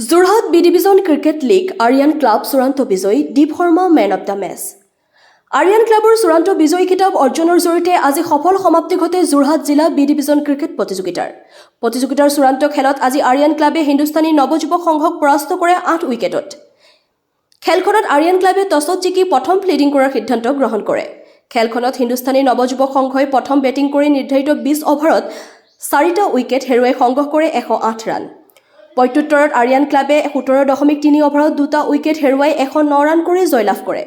Jorhat B division cricket league Aryan club চূড়ান্ত বিজয়ী Deep Sharma man of the match. Aryan ক্লাবৰ চূড়ান্ত বিজয়ী খিতাপ অৰ্জনৰ জৰিয়তে আজি সফল সমাপ্তি ঘটে যোৰহাট জিলা বি ডিভিজন ক্ৰিকেট প্ৰতিযোগিতাৰ চূড়ান্ত খেলত আজি আৰিয়ান ক্লাবে হিন্দুস্তানী নৱযুৱক সংঘক পৰাস্ত কৰে 8 উইকেটত। খেলখনত আৰিয়ান ক্লাবে টছত জিকি প্ৰথম ফিল্ডিং কৰাৰ সিদ্ধান্ত গ্ৰহণ কৰে। খেলখনত হিন্দুস্তানী নৱযুৱক সংঘই প্ৰথম বেটিং কৰি নিৰ্ধাৰিত 20 অভাৰত 4টা উইকেট হেৰুৱাই সংগ্ৰহ কৰে 108 ৰান। প্ৰত্যুত্তৰত আৰিয়ান ক্লাবে 17.3 অভাৰত 2টা উইকেট হেৰুৱাই 109 ৰান কৰি জয়লাভ কৰে।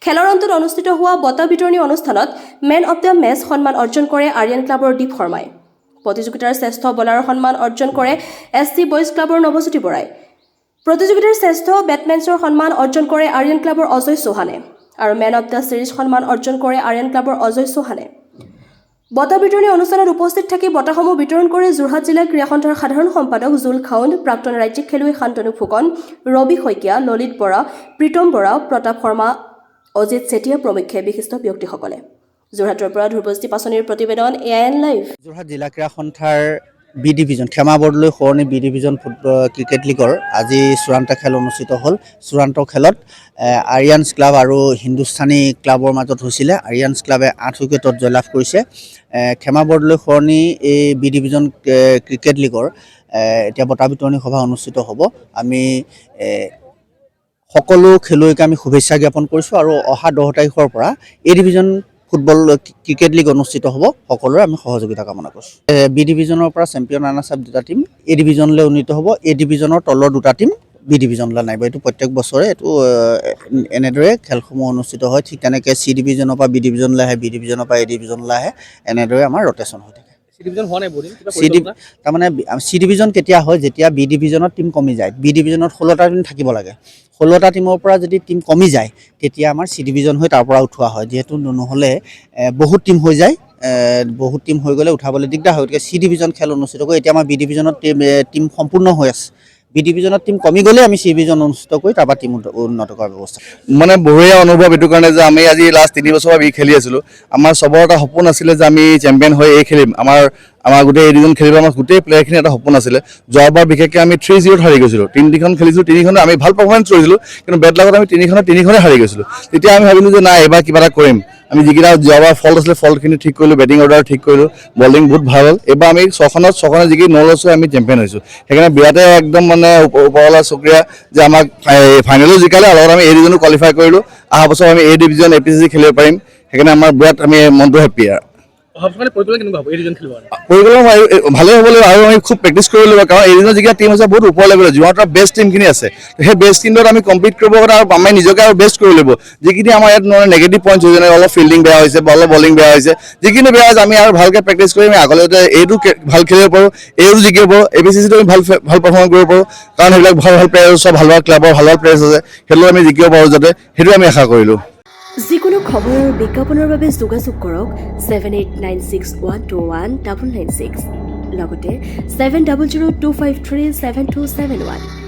খেলৰ অন্তত অনুষ্ঠিত হোৱা বঁটা বিতৰণী অনুষ্ঠানত মেন অব দ্য মেচ সন্মান অৰ্জন কৰে আৰিয়ান ক্লাবৰ দীপ শৰ্মাই। প্ৰতিযোগিতাৰ শ্ৰেষ্ঠ বলাৰৰ সন্মান অৰ্জন কৰে SC বয়জ ক্লাবৰ নৱজ্যোতি বৰাই। প্ৰতিযোগিতাৰ শ্ৰেষ্ঠ বেটমেন্সৰ সন্মান অৰ্জন কৰে আৰিয়ান ক্লাবৰ অজয় চৌহানে আৰু মেন অব দ্য সিৰিজ সন্মান অৰ্জন কৰে আৰিয়ান ক্লাবৰ অজয় চৌহানে। বঁটা বিতৰণী অনুষ্ঠানত উপস্থিত থাকি বঁটাসমূহ বিতৰণ কৰে যোৰহাট জিলা ক্ৰীড়া সন্থাৰ সাধাৰণ সম্পাদক জুল খাউন, প্ৰাক্তন ৰাজ্যিক খেলুৱৈ শান্তনু ফুকন, ৰবি শইকীয়া, ললিত বৰা, প্ৰীতম বৰা, প্ৰতাপ শৰ্মা, অজিত চেতিয়া প্ৰমুখ্যে বিশিষ্ট ব্যক্তিসকলে। যোৰহাটৰ পৰা ধ্ৰুৱজ্যোতি পাচনিৰ প্ৰতিবেদন AIN লাইভ। যোৰহাট জিলা ক্ৰীড়া সন্থাৰ বি ডিভিজন ক্ষমা বৰদলৈ সৰণি বি ডিভিজন ক্ৰিকেট লীগৰ আজি চূড়ান্ত খেল অনুষ্ঠিত হ'ল। চূড়ান্ত খেলত আৰিয়ানছ ক্লাব আৰু হিন্দুস্তানী ক্লাবৰ মাজত হৈছিলে। আৰিয়ানছ ক্লাবে 8 উইকেটত জয়লাভ কৰিছে। ক্ষমা বৰদলৈ সৰণি এই বি ডিভিজন ক্ৰিকেট লীগৰ এতিয়া বঁটা বিতৰণী সভা অনুষ্ঠিত হ'ব। আমি সকলো খেলুৱৈকে আমি শুভেচ্ছা জ্ঞাপন কৰিছোঁ আৰু অহা 10 তাৰিখৰ পৰা এই ডিভিজন ফুটবল ক্ৰিকেট লীগ অনুষ্ঠিত হ'ব। সকলোৰে আমি সহযোগিতা কামনা কৰিছোঁ। বি ডিভিজনৰ পৰা চেম্পিয়ন ৰানাৰ্ছ আপ 2টা টীম এ ডিভিজনলৈ উন্নীত হ'ব। এ ডিভিজনৰ তলৰ 2টা টীম বি ডিভিজনলৈ নাহিব। এইটো প্ৰত্যেক বছৰে এইটো এনেদৰে খেলসমূহ অনুষ্ঠিত হয়। ঠিক তেনেকৈ চি ডিভিজনৰ পৰা বি ডিভিজনলৈ আহে, বি ডিভিজনৰ পৰা এ ডিভিজনলৈ আহে। এনেদৰে আমাৰ ৰটেশ্যন হৈ থাকে। তাৰমানে চি ডিভিজন কেতিয়া হয়, যেতিয়া বি ডিভিজনত টীম কমি যায়। বি ডিভিজনত 16টা টীম থাকিব লাগে। 16টা টীমৰ পৰা যদি টীম কমি যায় তেতিয়া আমাৰ চি ডিভিজন হৈ তাৰ পৰা উঠোৱা হয়। যিহেতু নহ'লে বহুত টীম হৈ যায়, বহুত টীম হৈ গ'লে উঠাবলৈ দিগদাৰ হয়। গতিকে চি ডিভিজন খেল অনুষ্ঠিত কৰি এতিয়া আমাৰ বি ডিভিজনত টীম সম্পূৰ্ণ হৈ আছে। বি ডিভিজনত টীম কমি গ'লে আমি চি ডিভিজন অনুষ্ঠিত কৰি তাৰপৰা টীম উন্নত কৰাৰ ব্যৱস্থা। মানে বঢ়িয়া অনুভৱ এইটো কাৰণে যে আমি আজি লাষ্ট 3 বছৰ আমি খেলি আছিলোঁ। আমাৰ চবৰ এটা সপোন আছিলে যে আমি চেম্পিয়ন হৈ এই খেলিম। আমাৰ গোটেই এই ডিভিজন খেলিব আমাৰ গোটেই প্লেয়াৰখিনি এটা সপোন আছিলে। যোৱাবাৰ বিশেষকৈ আমি 3-0 হাৰি গৈছিলোঁ। 3খন খেলিছিলোঁ, 3খনে আমি ভাল পাৰফৰ্মেঞ্চ কৰিছিলোঁ, কিন্তু বেট লাগত আমি 3খনে হাৰি গৈছিলোঁ। তেতিয়া আমি ভাবিলোঁ যে নাই এইবাৰ কিবা এটা কৰিম। আমি যিকেইটা যোৱাবাৰ ফল্ট আছিলে ফল্টখিনি ঠিক কৰিলোঁ, বেটিং অৰ্ডাৰ ঠিক কৰিলোঁ, বলিং বহুত ভাল হ'ল। এইবাৰ আমি 6খনে জিকি 9 লছ হৈ আমি চেম্পিয়ন হৈছোঁ। সেইকাৰণে বিৰাটে একদম মানে ওপৰৱালা চুক্ৰিয়া যে আমাক ফাইনেলো জিকালে আৰু আমি এই ডিভিজনো কোৱালিফাই কৰিলোঁ। অহা বছৰ আমি এই ডিভিজন APCC খেলিব পাৰিম। সেইকাৰণে আমাৰ বিৰাট আমি মনটো হেপ্পী আৰু পৰিকল্পনা ভালেই হ'ব লাগিব আৰু আমি খুব প্ৰেক্টিচ কৰিব লাগিব। কাৰণ এই ডিভিজনৰ যিকেইটা টীম আছে বহুত ওপৰ লেভেলৰ, যোৰহাটৰ বেষ্ট টীমখিনি আছে। সেই বেষ্ট টীমত আমি কম্পিট কৰিব কাৰণে আৰু আমি নিজকে আৰু বেষ্ট কৰিব লাগিব। যিখিনি আমাৰ ইয়াত নেগেটিভ পইণ্টছ হৈছে, যেনে অলপ ফিল্ডিং বেয়া হৈছে বা অলপ বলিং বেয়া হৈছে, যিখিনি বেয়া হৈছে আমি আৰু ভালকৈ প্ৰেক্টিচ কৰি আমি আগলৈ এইটো ভাল খেলিব পাৰোঁ, এইটো জিকিব পাৰোঁ, APCCটো আমি ভাল পাৰফৰ্ম কৰিব পাৰোঁ। কাৰণ সেইবিলাক ভাল প্লেয়াৰ, চব ভাল ক্লাবৰ ভাল প্লেয়াৰ্ছ আছে, সেইটো আমি জিকিব পাৰোঁ যাতে, সেইটো আমি আশা কৰিলোঁ। যিকোনো খবৰ আৰু বিজ্ঞাপনৰ বাবে যোগাযোগ কৰক 7896121996 লগতে 7002537271।